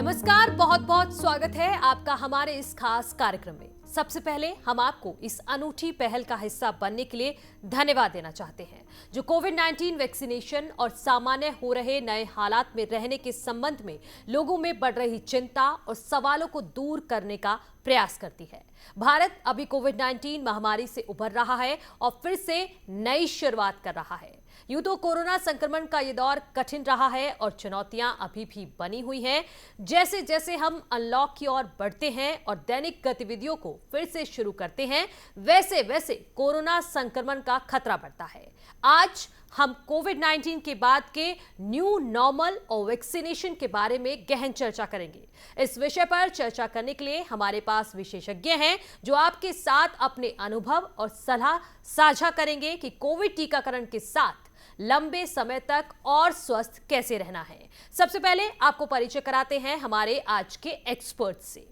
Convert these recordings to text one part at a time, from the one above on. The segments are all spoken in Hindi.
नमस्कार, बहुत बहुत स्वागत है आपका हमारे इस खास कार्यक्रम में। सबसे पहले हम आपको इस अनूठी पहल का हिस्सा बनने के लिए धन्यवाद देना चाहते हैं, जो कोविड-19 वैक्सीनेशन और सामान्य हो रहे नए हालात में रहने के संबंध में लोगों में बढ़ रही चिंता और सवालों को दूर करने का प्रयास करती है। भारत अभी कोविड-19 महामारी से उभर रहा है और फिर से नई शुरुआत कर रहा है। यूं तो कोरोना संक्रमण का ये दौर कठिन रहा है और चुनौतियां अभी भी बनी हुई हैं। जैसे जैसे हम अनलॉक की ओर बढ़ते हैं और दैनिक गतिविधियों को फिर से शुरू करते हैं, वैसे वैसे कोरोना संक्रमण का खतरा बढ़ता है। आज हम कोविड-19 के बाद के न्यू नॉर्मल और वैक्सीनेशन के बारे में गहन चर्चा करेंगे। इस विषय पर चर्चा करने के लिए हमारे पास विशेषज्ञ हैं, जो आपके साथ अपने अनुभव और सलाह साझा करेंगे कि कोविड टीकाकरण के साथ लंबे समय तक और स्वस्थ कैसे रहना है। सबसे पहले आपको परिचय कराते हैं हमारे आज के एक्सपर्ट से।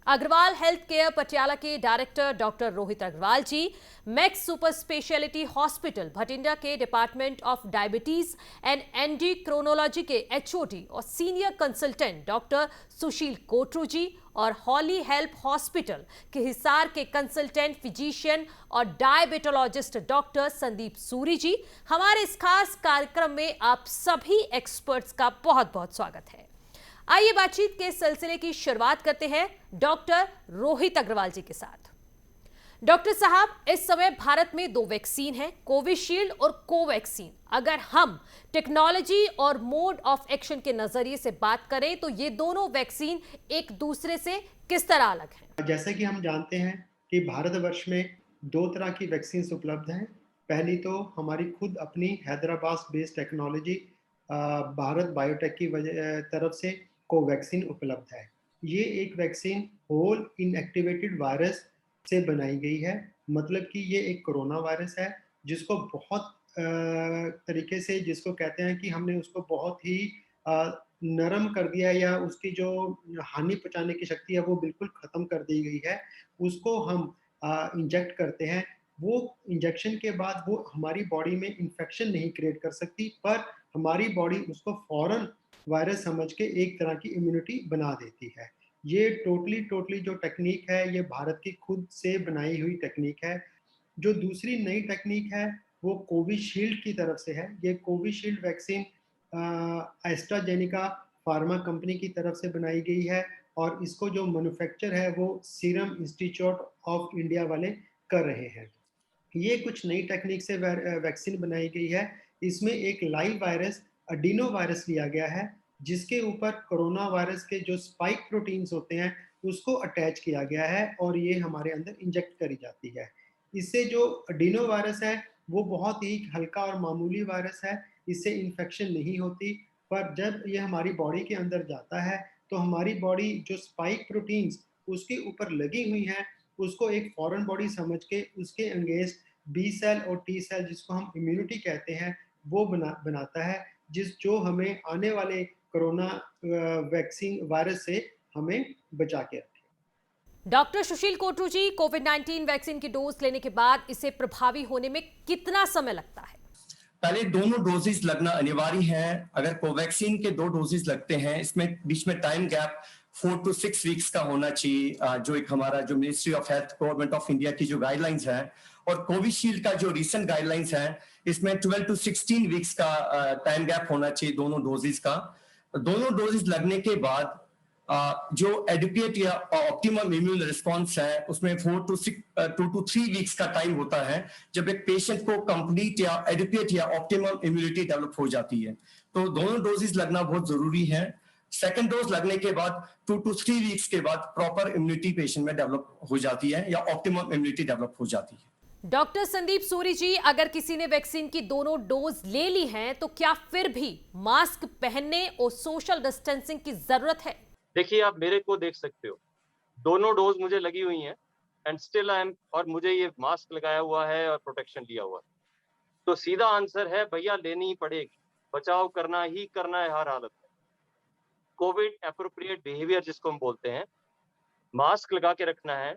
अग्रवाल हेल्थ केयर पटियाला के director doctor Rohit Agrawal ji, Max super speciality hospital Bathinda के department of diabetes and endocrinology के एचओडी और senior consultant doctor Sushil Kotru ji, और हॉली हेल्प हॉस्पिटल के हिसार के कंसल्टेंट फिजिशियन और डायबिटोलॉजिस्ट डॉक्टर संदीप सूरी जी। हमारे इस खास कार्यक्रम में आप सभी एक्सपर्ट्स का बहुत बहुत स्वागत है। आइए बातचीत के सिलसिले की शुरुआत करते हैं डॉक्टर रोहित अग्रवाल जी के साथ। डॉक्टर साहब, इस समय भारत में दो वैक्सीन हैं, कोविशील्ड और कोवैक्सीन। अगर हम टेक्नोलॉजी और मोड ऑफ एक्शन के नजरिए से बात करें तो ये दोनों वैक्सीन एक दूसरे से किस तरह अलग हैं? जैसे कि हम जानते हैं कि भारतवर्ष में दो तरह की वैक्सीन उपलब्ध हैं। पहली तो हमारी खुद अपनी Hyderabad based technology Bharat biotech की तरफ से कोवैक्सीन उपलब्ध है। ये एक वैक्सीन होल इनएक्टिवेटेड वायरस से बनाई गई है। मतलब कि ये एक कोरोना वायरस है जिसको बहुत तरीके से, जिसको कहते हैं कि हमने उसको बहुत ही नरम कर दिया, या उसकी जो हानि पहुँचाने की शक्ति है वो बिल्कुल ख़त्म कर दी गई है। उसको हम इंजेक्ट करते हैं। वो इंजेक्शन के बाद वो हमारी बॉडी में इन्फेक्शन नहीं क्रिएट कर सकती, पर हमारी बॉडी उसको फ़ौरन वायरस समझ के एक तरह की इम्यूनिटी बना देती है। ये टोटली जो टेक्नीक है, ये भारत की खुद से बनाई हुई टेक्नीक है। जो दूसरी नई टेक्नीक है वो कोविशील्ड की तरफ से है। ये Covishield vaccine AstraZeneca pharma company की तरफ से बनाई गई है और इसको जो मैन्युफैक्चर है वो सीरम इंस्टीट्यूट ऑफ इंडिया वाले कर रहे हैं। ये कुछ नई टेक्निक से वैक्सीन बनाई गई है। इसमें एक लाइव वायरस एडिनो वायरस लिया गया है, जिसके ऊपर कोरोना वायरस के जो स्पाइक प्रोटीन्स होते हैं उसको अटैच किया गया है और ये हमारे अंदर इंजेक्ट करी जाती है। इससे जो एडिनो वायरस है वो बहुत ही हल्का और मामूली वायरस है, इससे इन्फेक्शन नहीं होती। पर जब ये हमारी बॉडी के अंदर जाता है तो हमारी बॉडी जो स्पाइक प्रोटीन्स उसके ऊपर लगी हुई हैं उसको एक फॉरेन बॉडी समझ के उसके अगेंस्ट बी सेल और टी सेल, जिसको हम इम्यूनिटी कहते हैं, वो बनाता है, जो हमें आने वाले कोरोना वैक्सीन वायरस से हमें बचा के रखे। डॉक्टर सुशील कोटरू जी, कोविड-19 वैक्सीन की डोज लेने के बाद इसे प्रभावी होने में कितना समय लगता है? पहले दोनों डोजेस लगना अनिवार्य है। अगर कोवैक्सीन के 2 डोजेस लगते हैं, इसमें बीच में टाइम गैप 4 to 6 वीक्स का होना चाहिए, जो एक हमारा जो ministry of health government of India की जो गाइडलाइंस है। और कोविशील्ड का जो रिसेंट गाइडलाइंस है इसमें 12 to 16 वीक्स का टाइम गैप होना चाहिए दोनों डोजेस का। दोनों डोजेस लगने के बाद जो एडिक्वेट या ऑप्टिमम इम्यून रिस्पॉन्स है उसमें 4 to 3 वीक्स का टाइम होता है, जब एक पेशेंट को कंप्लीट या एडिक्वेट या ऑप्टिमम इम्यूनिटी डेवलप हो जाती है। तो दोनों डोजेस लगना बहुत जरूरी है। सेकंड डोज लगने के बाद 2 to 3 वीक्स के बाद प्रॉपर इम्यूनिटी पेशेंट में डेवलप हो जाती है या ऑप्टिमम इम्यूनिटी डेवलप हो जाती है। डॉक्टर संदीप सूरी जी, अगर किसी ने वैक्सीन की दोनों डोज ले ली हैं तो क्या फिर भी मास्क पहनने और सोशल डिस्टेंसिंग की जरूरत है? देखिए, आप मेरे को देख सकते हो, दोनों डोज मुझे लगी हुई हैं एंड स्टिल आई एम, और मुझे ये मास्क लगाया हुआ है और प्रोटेक्शन लिया हुआ है। तो सीधा आंसर है भैया, लेनी ही पड़ेगी। बचाव करना ही करना है हर हालत में। कोविड एप्रोप्रिएट बिहेवियर जिसको हम बोलते हैं, मास्क लगा के रखना है,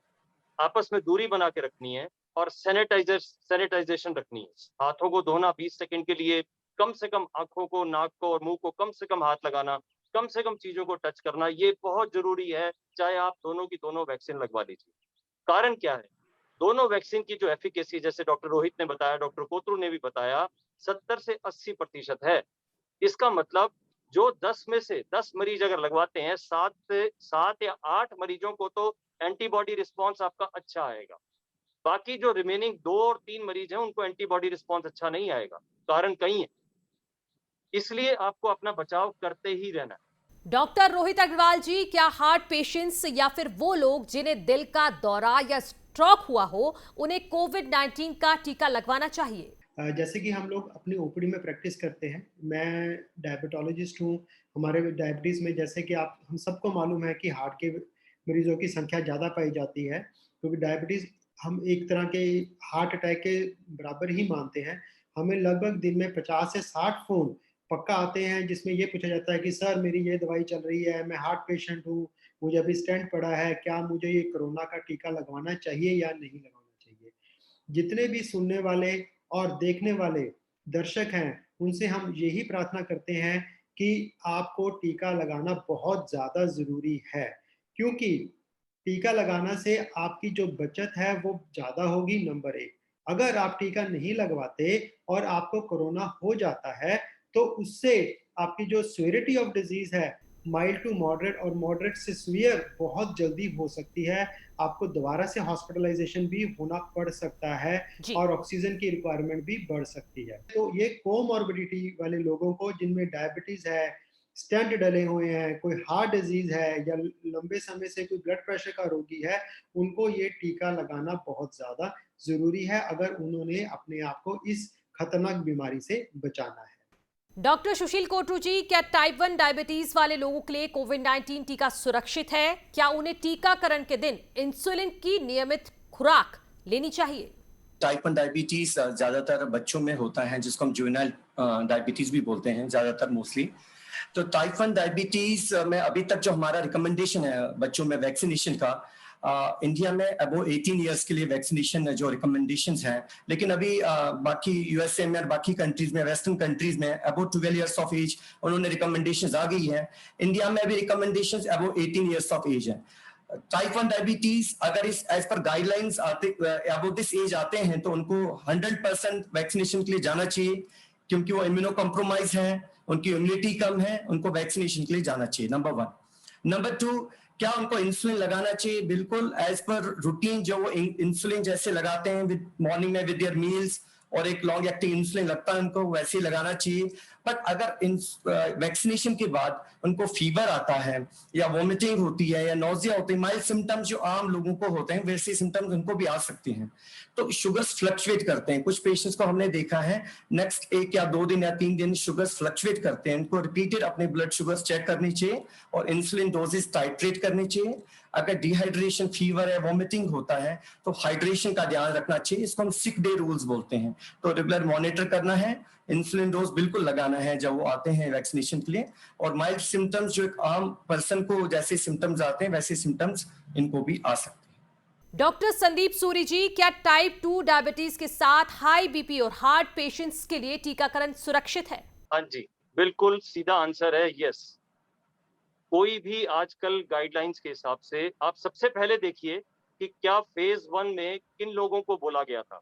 आपस में दूरी बना के रखनी है और सैनिटाइजेशन रखनी है। हाथों को धोना 20 सेकंड के लिए, कम से कम आंखों को, नाक को और मुंह को कम से कम हाथ लगाना कम से कम चीजों को टच करना, ये बहुत जरूरी है, चाहे आप दोनों की दोनों वैक्सीन लगवा लीजिए। कारण क्या है? दोनों वैक्सीन की जो एफिकेसी, जैसे डॉक्टर रोहित ने बताया, डॉक्टर कोतरू ने भी बताया, 70 से 80% है। इसका मतलब जो 10 में से 10 मरीज अगर लगवाते हैं, 7 या 8 मरीजों को तो एंटीबॉडी रिस्पॉन्स आपका अच्छा आएगा। बाकी जो रिमेनिंग 2 और 3 मरीज हैं, उनको एंटीबॉडी रिस्पॉन्स अच्छा नहीं आएगा। कारण कहीं है। इसलिए आपको अपना बचाव करते ही रहना है। डॉक्टर रोहित अग्रवाल जी, क्या हार्ट पेशेंट्स या फिर वो लोग जिन्हें दिल का दौरा या स्ट्रोक हुआ हो, उन्हें कोविड-19 का टीका लगवाना चाहिए? जैसे कि हम लोग अपनी ओपीडी में प्रैक्टिस करते हैं, मैं डायबिटोलॉजिस्ट हूँ। हमारे डायबिटीज़ में जैसे कि आप हम सबको मालूम है कि हार्ट के मरीज़ों की संख्या ज़्यादा पाई जाती है, क्योंकि डायबिटीज़ हम एक तरह के हार्ट अटैक के बराबर ही मानते हैं। हमें लगभग दिन में 50 से 60 फ़ोन पक्का आते हैं, जिसमें ये पूछा जाता है कि सर मेरी ये दवाई चल रही है, मैं हार्ट पेशेंट हूँ, मुझे अभी स्टेंट पड़ा है, क्या मुझे ये कोरोना का टीका लगवाना चाहिए या नहीं लगवाना चाहिए? जितने भी सुनने वाले और देखने वाले दर्शक हैं, उनसे हम यही प्रार्थना करते हैं कि आपको टीका लगाना बहुत ज़्यादा ज़रूरी है, क्योंकि टीका लगाना से आपकी जो बचत है वो ज़्यादा होगी, नंबर 1। अगर आप टीका नहीं लगवाते और आपको कोरोना हो जाता है, तो उससे आपकी जो सीवियरिटी ऑफ डिज़ीज़ है, माइल्ड टू मॉडरेट और मॉडरेट से सीवियर बहुत जल्दी हो सकती है। आपको दोबारा से हॉस्पिटलाइज़ेशन भी होना पड़ सकता है जी। और ऑक्सीजन की रिक्वायरमेंट भी बढ़ सकती है। तो ये कोमॉर्बिडिटी वाले लोगों को, जिनमें डायबिटीज़ है, स्टेंट डले हुए हैं, कोई हार्ट डिज़ीज़ है या लंबे समय से कोई ब्लड प्रेशर का रोगी है, उनको ये टीका लगाना बहुत ज़्यादा ज़रूरी है, अगर उन्होंने अपने आप को इस खतरनाक बीमारी से बचाना है। डॉक्टर सुशील कोटरू जी, क्या टाइप 1 डायबिटीज वाले लोगों के लिए कोविड-19 टीका सुरक्षित है? क्या उन्हें टीकाकरण के दिन इंसुलिन की नियमित खुराक लेनी चाहिए? टाइप 1 डायबिटीज ज्यादातर बच्चों में होता है, जिसको हम जुवेनाइल डायबिटीज भी बोलते हैं ज्यादातर मोस्टली। तो टाइप 1 डायबिटीज में अभी तक जो हमारा रिकमेंडेशन है बच्चों में वैक्सीनेशन का, इंडिया में अबो 18 इयर्स के लिए वैक्सीनेशन जो रिकमेंडेशंस हैं, लेकिन अभी बाकी यूएसए में और बाकी कंट्रीज में, वेस्टर्न कंट्रीज में अबो 12 इयर्स ऑफ एज उन्होंने रिकमेंडेशंस आ गई है। इंडिया में अभी recommendations above 18 years of age है। टाइप 1 डायबिटीज अगर इस एज पर गाइडलाइंस आते अबाउट दिस एज आते हैं, तो उनको 100% वैक्सीनेशन के लिए जाना चाहिए, क्योंकि वो इम्यूनो कॉम्प्रोमाइज हैं, उनकी इम्यूनिटी कम है, उनको वैक्सीनेशन के लिए जाना चाहिए, नंबर 1। नंबर 2, क्या उनको इंसुलिन लगाना चाहिए? बिल्कुल एज पर रूटीन जो वो इंसुलिन जैसे लगाते हैं विद मॉर्निंग में विद देयर मील्स, और एक लॉन्ग एक्टिंग इंसुलिन लगता है उनको, वैसे ही लगाना चाहिए। बट अगर वैक्सीनेशन के बाद उनको फीवर आता है या वॉमिटिंग होती है या नोजिया होती है, माइल्ड सिम्टम्स जो आम लोगों को होते हैं, वैसे सिम्टम्स उनको भी आ सकते हैं। तो शुगर्स फ्लक्चुएट करते हैं, कुछ पेशेंट्स को हमने देखा है नेक्स्ट 1 या 2 दिन या 3 दिन शुगर्स फ्लक्चुएट करते हैं। इनको रिपीटेड अपने ब्लड शुगर्स चेक करनी चाहिए और इंसुलिन डोजेस टाइट्रेट करनी चाहिए। अगर डिहाइड्रेशन, फीवर है, वॉमिटिंग होता है, तो हाइड्रेशन का ध्यान रखना चाहिए, इसको हम सिक डे रूल्स बोलते हैं। तो रेगुलर मॉनिटर करना है, इंसुलिन डोज बिल्कुल लगाना है जब वो आते हैं वैक्सीनेशन के लिए। और माइल्ड सिम्टम्स जो एक आम पर्सन को जैसे सिम्टम्स आते हैं, वैसे सिम्टम्स इनको भी आ सकते हैं। डॉक्टर संदीप सूरी जी, क्या टाइप 2 डायबिटीज के साथ हाई बीपी और हार्ट पेशेंट्स के लिए टीकाकरण सुरक्षित है? हाँ जी, बिल्कुल सीधा आंसर है यस। कोई भी आजकल गाइडलाइंस के हिसाब से आप सबसे पहले देखिए कि क्या फेज 1 में किन लोगों को बोला गया था,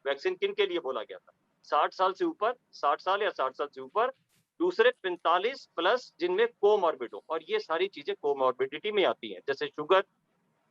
वैक्सीन किन के लिए बोला गया था। 60 साल से ऊपर, 60 साल या 60 साल से ऊपर, दूसरे 45 प्लस जिनमें कोमॉर्बिड हो, और ये सारी चीजें कोमॉर्बिडिटी में आती हैं, जैसे sugar,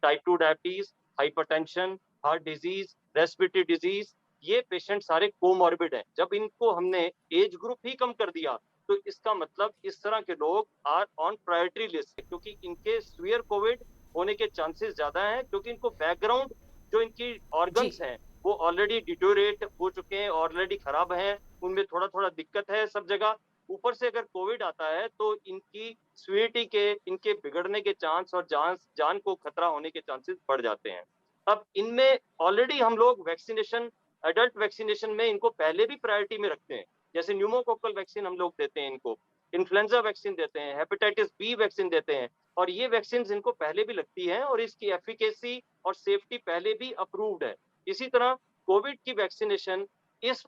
type 2 diabetes, hypertension, heart disease, respiratory disease, ये पेशेंट सारे कोमॉर्बिड हैं। जब इनको हमने एज ग्रुप ही कम कर दिया, तो इसका मतलब इस तरह के लोग आर ऑन प्रायोरिटी लिस्ट, क्योंकि इनके सीवियर कोविड होने के चांसेस ज्यादा हैं, क्योंकि इनको बैकग्राउंड जो इनकी ऑर्गन्स हैं वो ऑलरेडी डिटोरेट हो चुके हैं, ऑलरेडी खराब हैं, उनमें थोड़ा थोड़ा दिक्कत है सब जगह। ऊपर से अगर कोविड आता है तो इनकी सीवियरिटी के, इनके बिगड़ने के चांस और जान को खतरा होने के चांसेस बढ़ जाते हैं। अब इनमें ऑलरेडी हम लोग वैक्सीनेशन, एडल्ट वैक्सीनेशन में इनको पहले भी प्रायोरिटी में रखते हैं, जैसे न्यूमोकोकल वैक्सीन हम लोग देते हैं इनको, इन्फ्लुएंजा वैक्सीन देते हैं, हेपेटाइटिस बी वैक्सीन देते हैं, और ये वैक्सीन इनको पहले भी लगती हैं और इसकी एफिकेसी और सेफ्टी पहले भी अप्रूव्ड है। इसी तरह कोविड की वैक्सीनेशन इस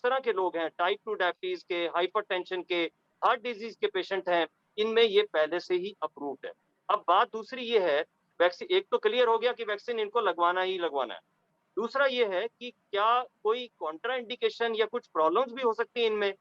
तरह के लोग हैं, टाइप 2 डायबिटीज के, हाइपरटेंशन के, हार्ट डिजीज के पेशेंट हैं, इनमें ये पहले से ही अप्रूव्ड है। अब बात दूसरी ये है, वैक्सीन एक तो क्लियर हो गया कि वैक्सीन इनको लगवाना ही लगवाना है। दूसरा ये है कि क्या कोई कॉन्ट्रा इंडिकेशन या कुछ प्रॉब्लम्स भी हो सकती हैं इनमें।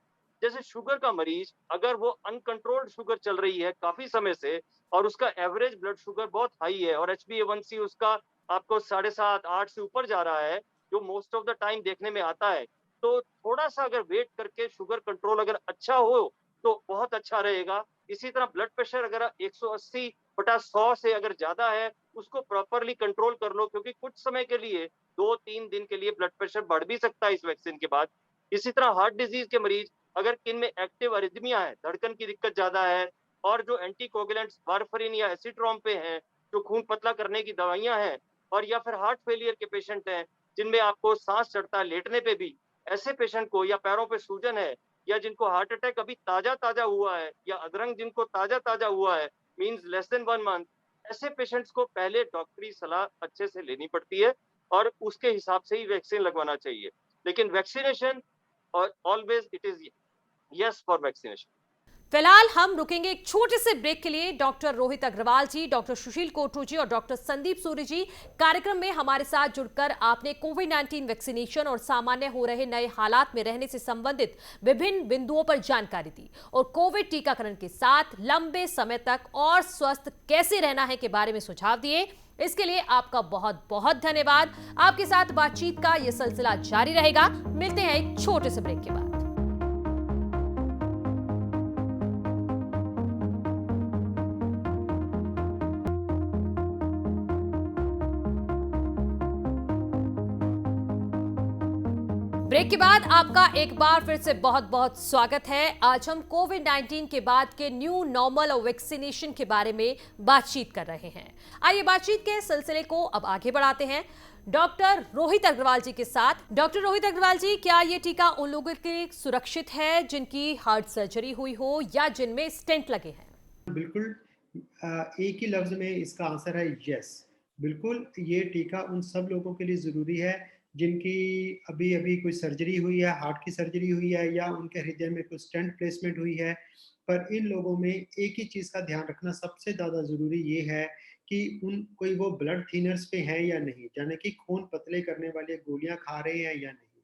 जैसे शुगर का मरीज, अगर वो अनकंट्रोल्ड शुगर चल रही है काफी समय से और उसका एवरेज ब्लड शुगर बहुत हाई है और HbA1c उसका आपको 7.5 8 से ऊपर जा रहा है, जो मोस्ट ऑफ द टाइम देखने में आता है, तो थोड़ा सा अगर वेट करके शुगर कंट्रोल अगर अच्छा हो तो बहुत अच्छा रहेगा। इसी तरह ब्लड प्रेशर अगर 180/100 से अगर ज्यादा है, उसको प्रॉपरली कंट्रोल कर लो, क्योंकि कुछ समय के लिए 2-3 दिन के लिए ब्लड प्रेशर बढ़ भी सकता है इस वैक्सीन के बाद। इसी तरह हार्ट डिजीज के मरीज, अगर किन में एक्टिव अरिथमिया है, धड़कन की दिक्कत ज्यादा है और जो एंटीकोगुलेंट्स वारफरिन या एसिट्रोम पे हैं, जो खून पतला करने की दवाइयां हैं, और या फिर हार्ट फेलियर के पेशेंट हैं जिनमें आपको सांस चढ़ता है लेटने पे भी, ऐसे पेशेंट को, या पैरों पे सूजन है, या जिनको हार्ट अटैक अभी ताजा ताजा हुआ है, या अधरंग जिनको ताजा ताजा हुआ है, मींस लेस देन 1 मंथ, ऐसे पेशेंट्स को पहले डॉक्टरी सलाह अच्छे से लेनी पड़ती है और उसके हिसाब से ही वैक्सीन लगवाना चाहिए। लेकिन वैक्सीनेशन और always it is yes for vaccination. फिलहाल हम रुकेंगे एक छोटे से ब्रेक के लिए। डॉक्टर रोहित अग्रवाल जी, डॉक्टर सुशील कोटरू जी और डॉक्टर संदीप सूरी जी कार्यक्रम में हमारे साथ जुड़कर आपने कोविड-19 वैक्सीनेशन और सामान्य हो रहे नए हालात में रहने से संबंधित विभिन्न बिंदुओं पर जानकारी दी और कोविड टीकाकरण के साथ लंबे समय तक और स्वस्थ कैसे रहना है के बारे में सुझाव दिए। इसके लिए आपका बहुत बहुत धन्यवाद। आपके साथ बातचीत का यह सिलसिला जारी रहेगा। मिलते हैं एक छोटे से ब्रेक के बाद। ब्रेक के बाद आपका एक बार फिर से बहुत बहुत स्वागत है। आज हम कोविड-19 के बाद के न्यू नॉर्मल और वैक्सीनेशन के बारे में बातचीत कर रहे हैं। आइए बातचीत के सिलसिले को अब आगे बढ़ाते हैं डॉक्टर रोहित अग्रवाल जी के साथ। डॉक्टर रोहित अग्रवाल जी, क्या ये टीका उन लोगों के लिए सुरक्षित है जिनकी हार्ट सर्जरी हुई हो या जिनमें स्टेंट लगे हैं? बिल्कुल, एक ही लफ्ज में इसका आंसर है यस। बिल्कुल, ये टीका उन सब लोगों के लिए ज़रूरी है जिनकी अभी अभी कोई सर्जरी हुई है, हार्ट की सर्जरी हुई है या उनके हृदय में कोई स्टेंट प्लेसमेंट हुई है। पर इन लोगों में एक ही चीज़ का ध्यान रखना सबसे ज़्यादा ज़रूरी ये है कि कोई वो ब्लड थिनर्स पे हैं या नहीं, यानी कि खून पतले करने वाली गोलियां खा रहे हैं या नहीं।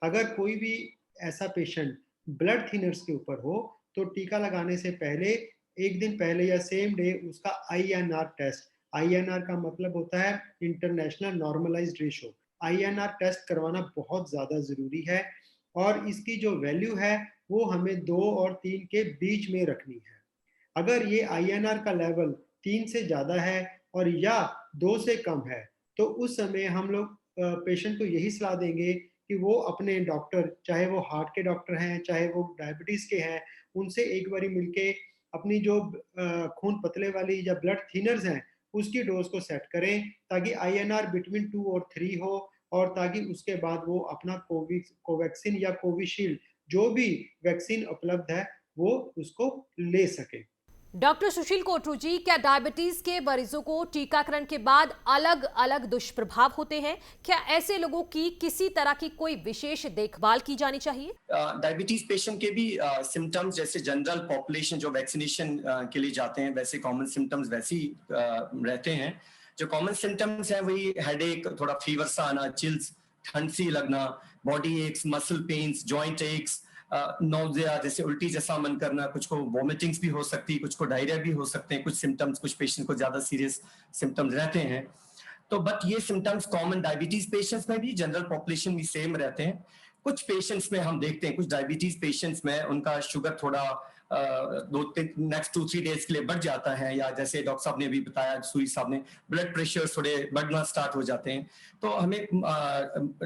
अगर कोई भी ऐसा पेशेंट ब्लड थिनर्स के ऊपर हो तो टीका लगाने से पहले एक दिन पहले या सेम डे उसका INR टेस्ट, INR का मतलब होता है international normalised ratio, INR test करवाना बहुत ज़्यादा ज़रूरी है और इसकी जो वैल्यू है वो हमें 2 और 3 के बीच में रखनी है। अगर ये INR का लेवल 3 से ज़्यादा है और या 2 से कम है तो उस समय हम लोग पेशेंट को यही सलाह देंगे कि वो अपने डॉक्टर, चाहे वो हार्ट के डॉक्टर हैं, चाहे वो डायबिटीज़ के हैं, उनसे एक बारी मिलके अपनी जो खून पतले वाली या ब्लड थिनर्स हैं उसकी डोज को सेट करें ताकि INR बिटवीन 2 और 3 हो और ताकि उसके बाद वो अपना कोवैक्सीन या कोविशील्ड जो भी वैक्सीन उपलब्ध है वो उसको ले सके। डॉक्टर सुशील कोटरू जी, क्या डायबिटीज के मरीजों को टीकाकरण के बाद अलग अलग दुष्प्रभाव होते हैं? क्या ऐसे लोगों की किसी तरह की कोई विशेष देखभाल की जानी चाहिए? डायबिटीज पेशेंट के भी सिम्टम्स जैसे जनरल पॉपुलेशन जो वैक्सीनेशन के लिए जाते हैं वैसे कॉमन सिम्टम्स वैसे ही रहते हैं। जो कॉमन सिम्टम्स हैं वही हेडेक, थोड़ा फीवर सा आना, चिल्स, ठंड सी लगना, body aches, muscle pains, joint aches, nausea जैसे उल्टी जैसा मन करना, कुछ को वॉमिटिंग्स भी हो सकती है, कुछ को डायरिया भी हो सकते हैं, कुछ सिम्टम्स, कुछ पेशेंट को ज्यादा सीरियस सिम्टम्स रहते हैं। तो बट ये सिम्टम्स कॉमन डायबिटीज पेशेंट्स में भी, जनरल पॉपुलेशन भी सेम रहते हैं। कुछ पेशेंट्स में हम देखते हैं, कुछ डायबिटीज पेशेंट्स में उनका शुगर थोड़ा 2-3 डेज के लिए बढ़ जाता है, या जैसे डॉक्टर साहब ने भी बताया, सूरी साहब ने, ब्लड प्रेशर थोड़े बढ़ना स्टार्ट हो जाते हैं। तो हमें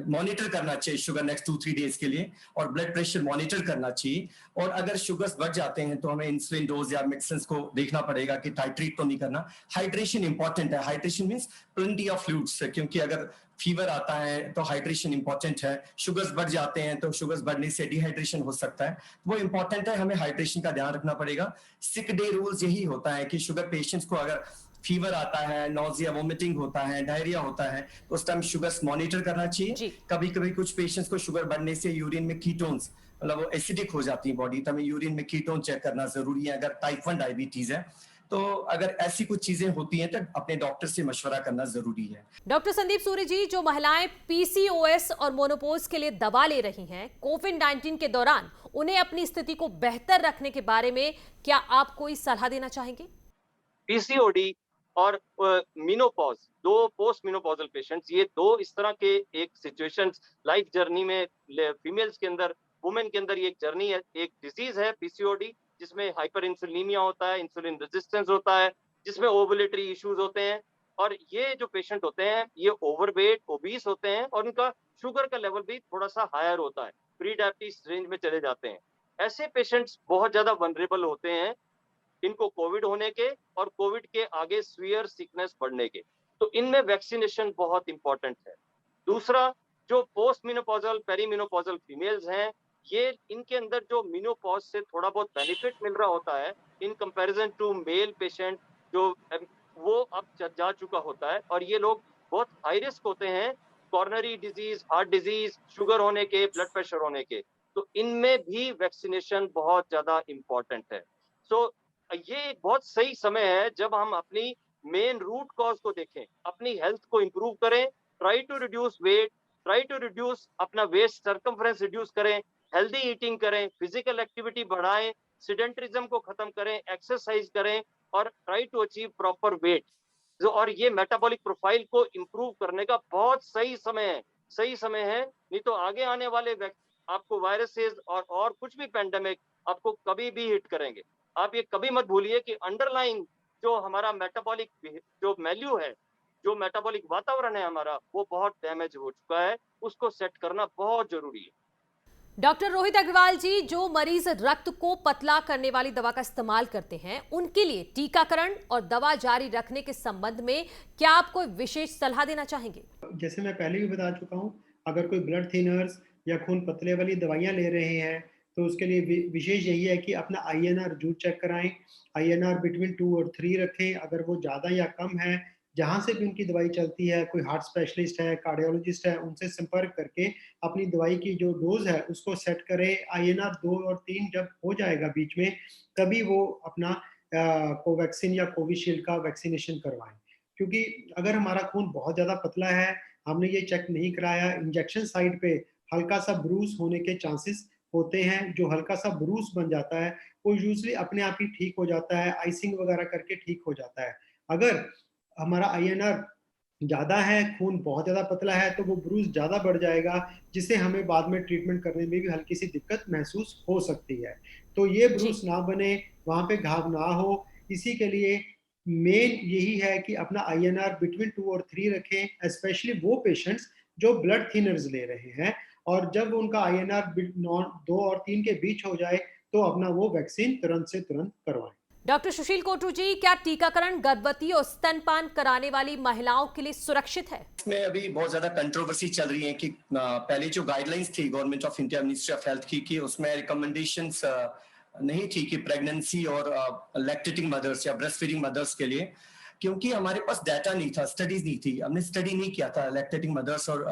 मॉनिटर करना चाहिए शुगर नेक्स्ट 2-3 डेज के लिए और ब्लड प्रेशर मॉनिटर करना चाहिए। और अगर शुगर्स बढ़ जाते हैं तो हमें इंसुलिन डोज या मेडिसिन को देखना पड़ेगा कि टाइट्रेट तो नहीं करना। हाइड्रेशन इंपॉर्टेंट है, hydration means plenty of fluids, क्योंकि अगर फीवर आता है तो हाइड्रेशन इंपॉर्टेंट है, शुगर्स बढ़ जाते हैं तो शुगर्स बढ़ने से डिहाइड्रेशन हो सकता है, वो इंपॉर्टेंट है, हमें हाइड्रेशन का ध्यान रखना पड़ेगा। सिक डे रूल्स यही होता है कि शुगर पेशेंट्स को अगर फीवर आता है, नोजिया, वोमिटिंग होता है, डायरिया होता है, तो उस टाइम शुगर मॉनिटर करना जी। चाहिए। कभी कभी कुछ पेशेंट्स को शुगर बढ़ने से यूरिन में कीटोन्स, मतलब वो एसिडिक हो जाती है बॉडी, तो हमें यूरिन में कीटोन चेक करना जरूरी है अगर टाइप 1 डायबिटीज है। तो अगर ऐसी कुछ चीजें होती हैं तो अपने डॉक्टर से मशवरा करना जरूरी है। डॉक्टर संदीप सूरी जी, जो महिलाएं पीसीओएस और मोनोपोज के लिए दवा ले रही हैं, कोविड-19 के दौरान उन्हें अपनी स्थिति को बेहतर रखने के बारे में क्या आप कोई सलाह देना चाहेंगे? पीसीओडी और मिनोपॉज, दो पोस्ट मिनोपॉजल पेशेंट्स, ये दो इस तरह के एक सिचुएशंस लाइफ जर्नी में फीमेल्स के अंदर, वुमेन के अंदर ये एक जर्नी है, एक डिजीज है पीसीओडी, जिसमें हाइपर इंसुलिनीमिया होता है, इंसुलिन रेजिस्टेंस होता है, जिसमें ओवुलेटरी इश्यूज होते हैं, और ये जो पेशेंट होते हैं ये ओवरवेट, ओबीस होते हैं, और उनका शुगर का लेवल भी थोड़ा सा हायर होता है, प्री डायबिटीज रेंज में चले जाते हैं। ऐसे पेशेंट्स बहुत ज्यादा वनरेबल होते हैं इनको कोविड होने के और कोविड के आगे सीवियर सिकनेस बढ़ने के। तो इनमें वैक्सीनेशन बहुत इंपॉर्टेंट है। दूसरा, जो पोस्ट मिनोपॉजल, पेरीमिनोपॉजल फीमेल्स हैं, ये इनके अंदर जो मिनोपॉज से थोड़ा बहुत बेनिफिट मिल रहा होता है in comparison to male patient, जो वो अब जा चुका होता है, और ये लोग बहुत हाई रिस्क होते हैं coronary disease, heart disease, sugar होने के, ब्लड प्रेशर होने के। तो इनमें भी वैक्सीनेशन बहुत ज्यादा इंपॉर्टेंट है। सो ये एक बहुत सही समय है जब हम अपनी मेन रूट कॉज को देखें, अपनी हेल्थ को इंप्रूव करें, try to reduce weight, try to reduce अपना वेस्ट सर्कमफ्रेंस रिड्यूस करें, हेल्दी ईटिंग करें, फिजिकल एक्टिविटी बढ़ाएं, सिडेंटरिज्म को खत्म करें, एक्सरसाइज करें, और try to achieve proper weight. और ये मेटाबॉलिक प्रोफाइल को इंप्रूव करने का बहुत सही समय है, सही समय है। नहीं तो आगे आने वाले आपको वायरसेस और कुछ भी पैंडेमिक आपको कभी भी हिट करेंगे। आप ये कभी मत भूलिए कि अंडरलाइन जो हमारा मेटाबॉलिक जो वैल्यू है, जो मेटाबॉलिक वातावरण है हमारा, वो बहुत डैमेज हो चुका है, उसको सेट करना बहुत जरूरी है। डॉक्टर रोहित अग्रवाल जी, जो मरीज रक्त को पतला करने वाली दवा का इस्तेमाल करते हैं, उनके लिए टीकाकरण और दवा जारी रखने के संबंध में क्या आप कोई विशेष सलाह देना चाहेंगे? जैसे मैं पहले भी बता चुका हूँ, अगर कोई ब्लड थिनर्स या खून पतले वाली दवाइयाँ ले रहे हैं तो उसके लिए विशेष यही है कि अपना INR जरूर चेक कराएं। INR बिटवीन 2 और 3 रखें। अगर वो ज़्यादा या कम है, जहाँ से भी उनकी दवाई चलती है, कोई हार्ट स्पेशलिस्ट है, कार्डियोलॉजिस्ट है, उनसे संपर्क करके अपनी दवाई की जो डोज है उसको सेट करें। INR 2 और 3 जब हो जाएगा बीच में, तभी वो अपना कोवैक्सीन या कोविशील्ड का वैक्सीनेशन करवाएं। क्योंकि अगर हमारा खून बहुत ज़्यादा पतला है, हमने ये चेक नहीं कराया, इंजेक्शन साइट पे हल्का सा ब्रूस होने के चांसेस होते हैं। जो हल्का सा ब्रूस बन जाता है वो यूजुअली अपने आप ही ठीक हो जाता है, आइसिंग वगैरह करके ठीक हो जाता है। अगर हमारा INR ज़्यादा है, खून बहुत ज़्यादा पतला है, तो वो ब्रूस ज़्यादा बढ़ जाएगा, जिससे हमें बाद में ट्रीटमेंट करने में भी हल्की सी दिक्कत महसूस हो सकती है। तो ये ब्रूस ना बने, वहाँ पे घाव ना हो, इसी के लिए मेन यही है कि अपना INR बिटवीन 2 और 3 रखें, स्पेशली वो पेशेंट्स जो ब्लड थिनर्स ले रहे हैं, और जब उनका INR 2 और 3 के बीच हो जाए तो अपना वो वैक्सीन तुरंत से तुरंत करवाएं। डॉक्टर सुशील कोटू जी, क्या टीकाकरण गर्भवती और स्तनपान कराने वाली महिलाओं के लिए सुरक्षित है? इसमें अभी बहुत ज्यादा कंट्रोवर्सी चल रही है कि पहले जो गाइडलाइंस थी government of India, ministry of health की, उसमें रिकमेंडेशंस नहीं थी कि प्रेगनेंसी और लैक्टेटिंग मदर्स या ब्रेस्ट फीडिंग मदर्स के लिए, क्योंकि हमारे पास डाटा नहीं था, स्टडीज नहीं थी, हमने स्टडी नहीं किया था लैक्टेटिंग मदर्स और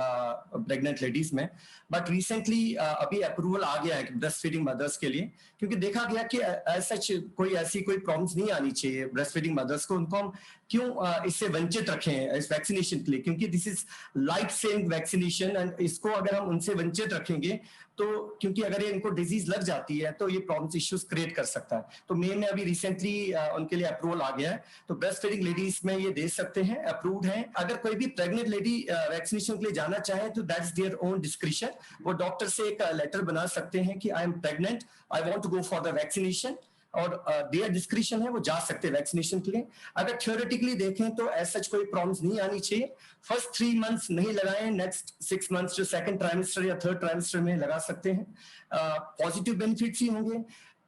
प्रेग्नेंट लेडीज में। बट रिसेंटली अभी अप्रूवल आ गया है ब्रेस्ट फीडिंग मदर्स के लिए, क्योंकि देखा गया कि सच कोई ऐसी कोई प्रॉब्लम्स नहीं आनी चाहिए ब्रेस्ट फीडिंग मदर्स को। उनको हम क्यों इससे वंचित रखें इस वैक्सीनेशन के लिए, क्योंकि this is life saving vaccination, and इसको अगर हम उनसे वंचित रखेंगे तो, क्योंकि अगर ये इनको डिजीज लग जाती है तो ये प्रॉब्लम्स इश्यूज क्रिएट कर सकता है। तो मे में अभी रिसेंटली उनके लिए अप्रूवल आ गया है, तो ब्रेस्ट फीडिंग लेडीज में ये दे सकते हैं, अप्रूव्ड है। अगर कोई भी प्रेग्नेंट लेडी वैक्सीनेशन के लिए जाना चाहे तो दैट्स देयर ओन डिस्क्रिप्शन, वो डॉक्टर से एक लेटर बना सकते हैं कि I am pregnant, I want to go for the vaccination, और देयर डिस्क्रिप्शन है, वो जा सकते हैं वैक्सीनेशन के लिए। अगर थ्योरेटिकली देखें तो ऐसा कोई प्रॉब्लम्स नहीं आनी चाहिए। फर्स्ट 3 मंथ्स नहीं लगाएं, नेक्स्ट 6 मंथ्स जो सेकंड ट्राइमेस्टर या थर्ड ट्राइमेस्टर में लगा सकते हैं। पॉजिटिव बेनिफिट्स ही होंगे,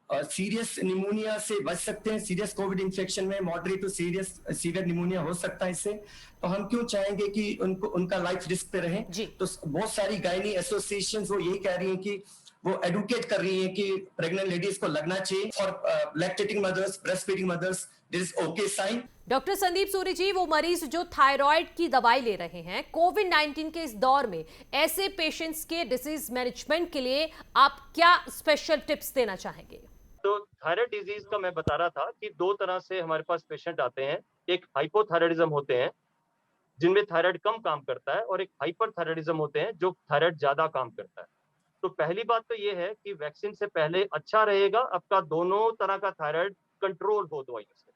सीरियस निमोनिया से बच सकते हैं, सीरियस कोविड इन्फेक्शन में मॉडरेट टू सीवियर निमोनिया हो सकता है इससे। तो हम क्यों चाहेंगे कि उनका लाइफ रिस्क पे रहे। तो बहुत सारी गायनी एसोसिएशंस वो यही कह रही हैं कि वो एडुकेट कर रही है कि प्रेग्नेंट लेडीज को लगना चाहिए। For lactating mothers, breast feeding mothers, this is okay sign. Doctor Sandeep Suri ji, वो मरीज जो थायराइड की दवाई ले रहे हैं, कोविड-19 के इस दौर में ऐसे पेशेंट्स के डिजीज मैनेजमेंट के लिए आप क्या स्पेशल टिप्स देना चाहेंगे? तो थायराइड डिजीज का मैं बता रहा था कि दो तरह से हमारे पास पेशेंट आते हैं। एक हाइपोथायराइडिज्म होते हैं जिनमें थायराइड कम काम करता है, और एक हाइपरथायराइडिज्म होते हैं जो थायराइड ज्यादा काम करता है। तो पहली बात तो ये है कि वैक्सीन से पहले अच्छा रहेगा आपका दोनों तरह का थायराइड कंट्रोल हो दवाइयों से,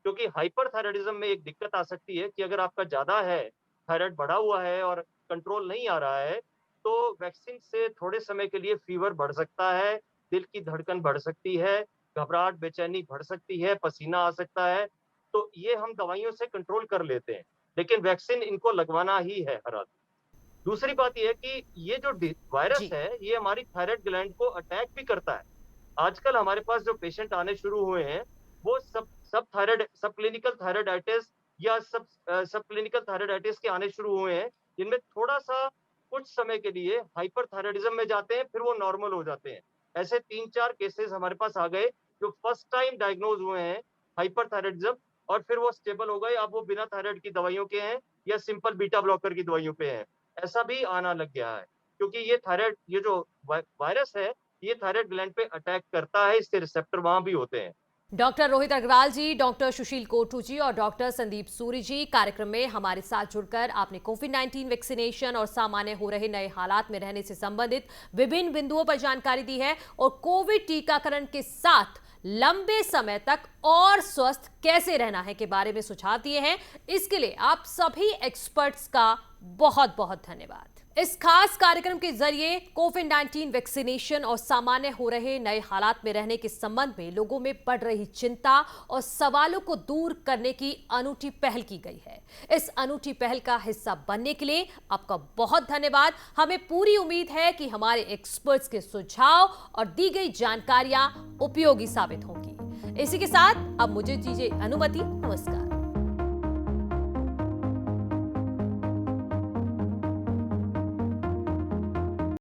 क्योंकि हाइपरथायराइडिज्म में एक दिक्कत आ सकती है कि अगर आपका ज्यादा है, थायराइड बढ़ा हुआ है और कंट्रोल नहीं आ रहा है, तो वैक्सीन से थोड़े समय के लिए फीवर बढ़ सकता है, दिल की धड़कन बढ़ सकती है, घबराहट बेचैनी बढ़ सकती है, पसीना आ सकता है। तो ये हम दवाइयों से कंट्रोल कर लेते हैं, लेकिन वैक्सीन इनको लगवाना ही है हर आदमी। दूसरी बात ये है कि ये जो वायरस जी। है, ये हमारी थायराइड ग्लैंड को अटैक भी करता है। आजकल हमारे पास जो पेशेंट आने शुरू हुए हैं, वो सब क्लिनिकल थायराइडाइटिस या सब क्लिनिकल थायराइडाइटिस के आने शुरू हुए हैं, जिनमें थोड़ा-सा कुछ समय के लिए हाइपरथायराइडिज्म में जाते हैं, फिर वो नॉर्मल हो जाते हैं। ऐसे 3-4 केसेस हमारे पास आ गए, जो फर्स्ट टाइम डायग्नोज हुए हैं हाइपरथायराइडिज्म, और फिर वो स्टेबल हो गए। अब वो बिना थायराइड की दवाइयों के हैं या सिंपल बीटा ब्लॉकर की दवाइयों पे हैं। ऐसा भी आना लग गया है, क्योंकि ये जो वायरस है, ये थायराइड ग्लैंड पे अटैक करता है, इसके रिसेप्टर वहां भी होते हैं। डॉक्टर रोहित अग्रवाल जी, डॉक्टर सुशील कोठू जी और डॉक्टर संदीप सूरी जी, कार्यक्रम में हमारे साथ जुड़कर आपने कोविड-19 वैक्सीनेशन और सामान्य हो रहे नए हालात में रहने से संबंधित विभिन्न बिंदुओं पर जानकारी दी है, और कोविड टीकाकरण के साथ लंबे समय तक और स्वस्थ कैसे रहना है के बारे में सुझाव दिए हैं। इसके लिए आप सभी एक्सपर्ट्स का बहुत बहुत धन्यवाद। इस खास कार्यक्रम के जरिए कोविड-19 वैक्सीनेशन और सामान्य हो रहे नए हालात में रहने के संबंध में लोगों में बढ़ रही चिंता और सवालों को दूर करने की अनूठी पहल की गई है। इस अनूठी पहल का हिस्सा बनने के लिए आपका बहुत धन्यवाद। हमें पूरी उम्मीद है कि हमारे एक्सपर्ट्स के सुझाव और दी गई जानकारियां उपयोगी साबित होंगी। इसी के साथ अब मुझे दीजिए अनुमति। नमस्कार।